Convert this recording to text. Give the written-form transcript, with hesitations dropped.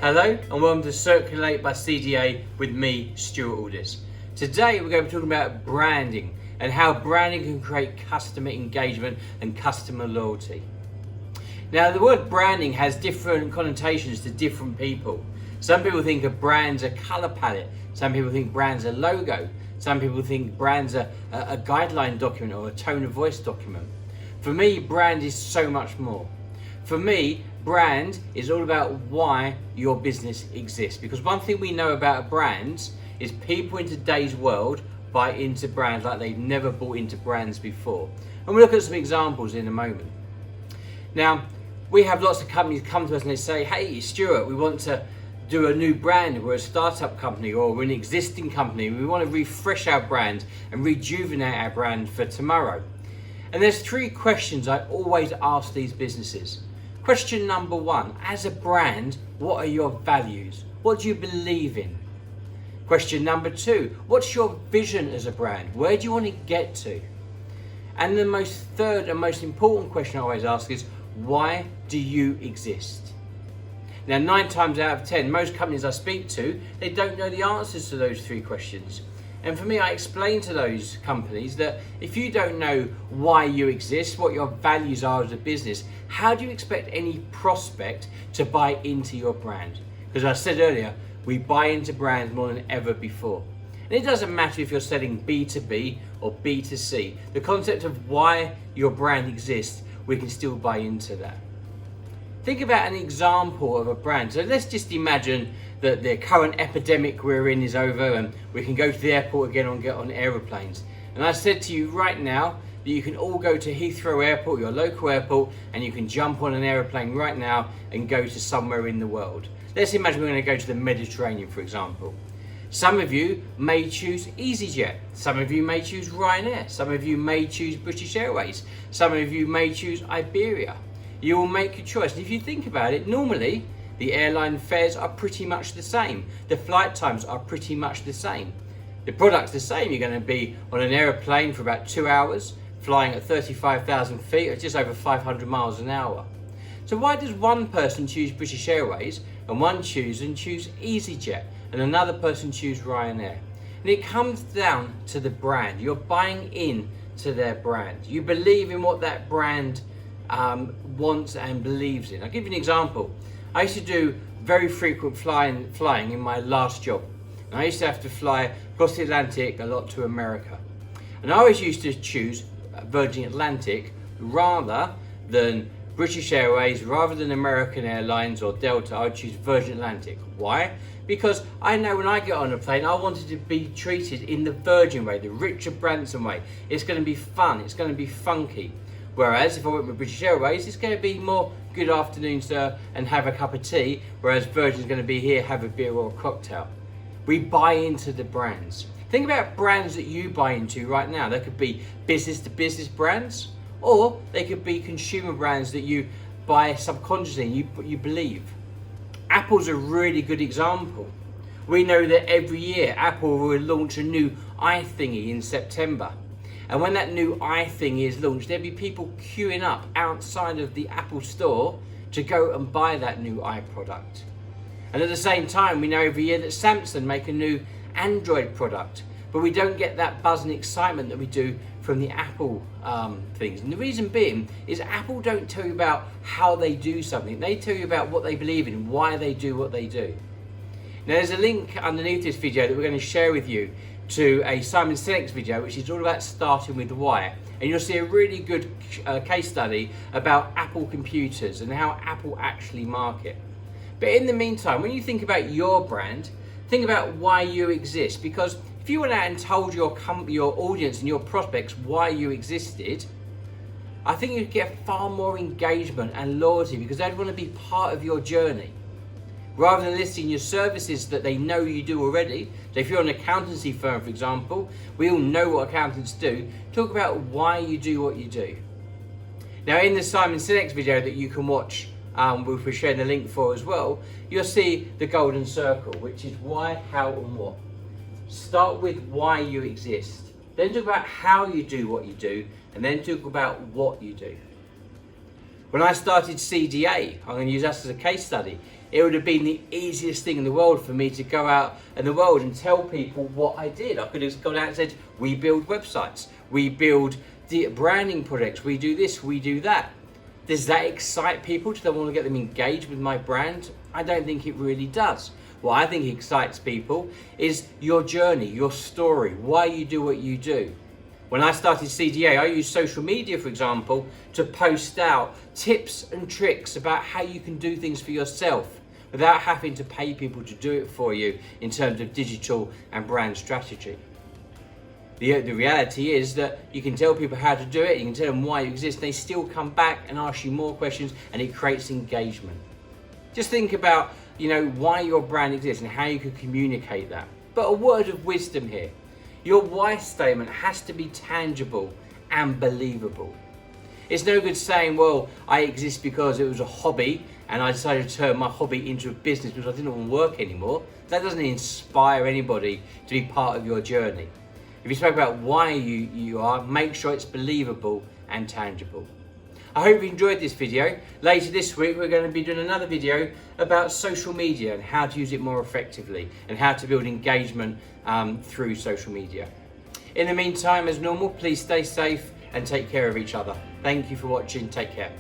Hello and welcome to Circulate by CDA with me, Stuart Aldis. Today we're going to be talking about branding and how branding can create customer engagement and customer loyalty. Now the word branding has different connotations to different people. Some people think of brands a colour palette, some people think brands a logo, some people think brands a guideline document or a tone of voice document. For me, brand is so much more. For me, brand is all about why your business exists. Because one thing we know about brands is people in today's world buy into brands like they've never bought into brands before. And we'll look at some examples in a moment. Now, we have lots of companies come to us and they say, hey Stuart, we want to do a new brand. We're a startup company or we're an existing company. We want to refresh our brand and rejuvenate our brand for tomorrow. And there's three questions I always ask these businesses. Question number one, as a brand, what are your values? What do you believe in? Question number two, what's your vision as a brand? Where do you want to get to? And the third and most important question I always ask is, why do you exist? Now, 9 times out of 10, most companies I speak to, they don't know the answers to those three questions. And for me, I explain to those companies that if you don't know why you exist, what your values are as a business, how do you expect any prospect to buy into your brand? Because I said earlier, we buy into brands more than ever before. And it doesn't matter if you're selling B2B or B2C. The concept of why your brand exists, we can still buy into that. Think about an example of a brand. So let's just imagine that the current epidemic we're in is over and we can go to the airport again and get on aeroplanes. And I said to you right now that you can all go to Heathrow Airport, your local airport, and you can jump on an aeroplane right now and go to somewhere in the world. Let's imagine we're going to go to the Mediterranean, for example. Some of you may choose EasyJet, some of you may choose Ryanair, some of you may choose British Airways, some of you may choose Iberia. You will make your choice. And if you think about it, normally the airline fares are pretty much the same. The flight times are pretty much the same. The product's the same. You're going to be on an aeroplane for about 2 hours, flying at 35,000 feet at just over 500 miles an hour. So why does one person choose British Airways and one choose EasyJet and another person choose Ryanair? And it comes down to the brand. You're buying in to their brand. You believe in what that brand wants and believes in. I'll give you an example. I used to do very frequent flying in my last job. And I used to have to fly across the Atlantic a lot to America. And I always used to choose Virgin Atlantic rather than British Airways, rather than American Airlines or Delta. I would choose Virgin Atlantic. Why? Because I know when I get on a plane, I wanted to be treated in the Virgin way, the Richard Branson way. It's going to be fun, it's going to be funky. Whereas if I went with British Airways, it's going to be more good afternoon, sir, and have a cup of tea. Whereas Virgin's going to be here, have a beer or a cocktail. We buy into the brands. Think about brands that you buy into right now. They could be business to business brands, or they could be consumer brands that you buy subconsciously and you believe. Apple's a really good example. We know that every year Apple will launch a new iThingy in September. And when that new iThing is launched, there'll be people queuing up outside of the Apple store to go and buy that new iProduct. And at the same time, we know every year that Samsung make a new Android product, but we don't get that buzz and excitement that we do from the Apple things. And the reason being is Apple don't tell you about how they do something. They tell you about what they believe in, why they do what they do. Now there's a link underneath this video that we're going to share with you to a Simon Sinek's video, which is all about starting with why. And you'll see a really good case study about Apple computers and how Apple actually market. But in the meantime, when you think about your brand, think about why you exist. Because if you went out and told your audience and your prospects why you existed, I think you'd get far more engagement and loyalty because they'd want to be part of your journey. Rather than listing your services that they know you do already. So if you're an accountancy firm, for example, we all know what accountants do. Talk about why you do what you do. Now in the Simon Sinek's video that you can watch, we're sharing the link for as well, you'll see the golden circle, which is why, how and what. Start with why you exist. Then talk about how you do what you do, and then talk about what you do. When I started CDA, I'm going to use us as a case study. it would have been the easiest thing in the world for me to go out in the world and tell people what I did. I could have gone out and said, we build websites, we build the branding projects, we do this, we do that. Does that excite people? Do they want to get them engaged with my brand? I don't think it really does. What I think excites people is your journey, your story, why you do what you do. When I started CDA, I used social media, for example, to post out tips and tricks about how you can do things for yourself without having to pay people to do it for you in terms of digital and brand strategy. The reality is that you can tell people how to do it, you can tell them why you exist, they still come back and ask you more questions, and it creates engagement. Just think about, why your brand exists and how you can communicate that. But a word of wisdom here. Your why statement has to be tangible and believable. It's no good saying, well, I exist because it was a hobby and I decided to turn my hobby into a business because I didn't want to work anymore. That doesn't inspire anybody to be part of your journey. If you spoke about why you are, make sure it's believable and tangible. I hope you enjoyed this video. Later this week, we're going to be doing another video about social media and how to use it more effectively and how to build engagement through social media. In the meantime, as normal, please stay safe and take care of each other. Thank you for watching. Take care.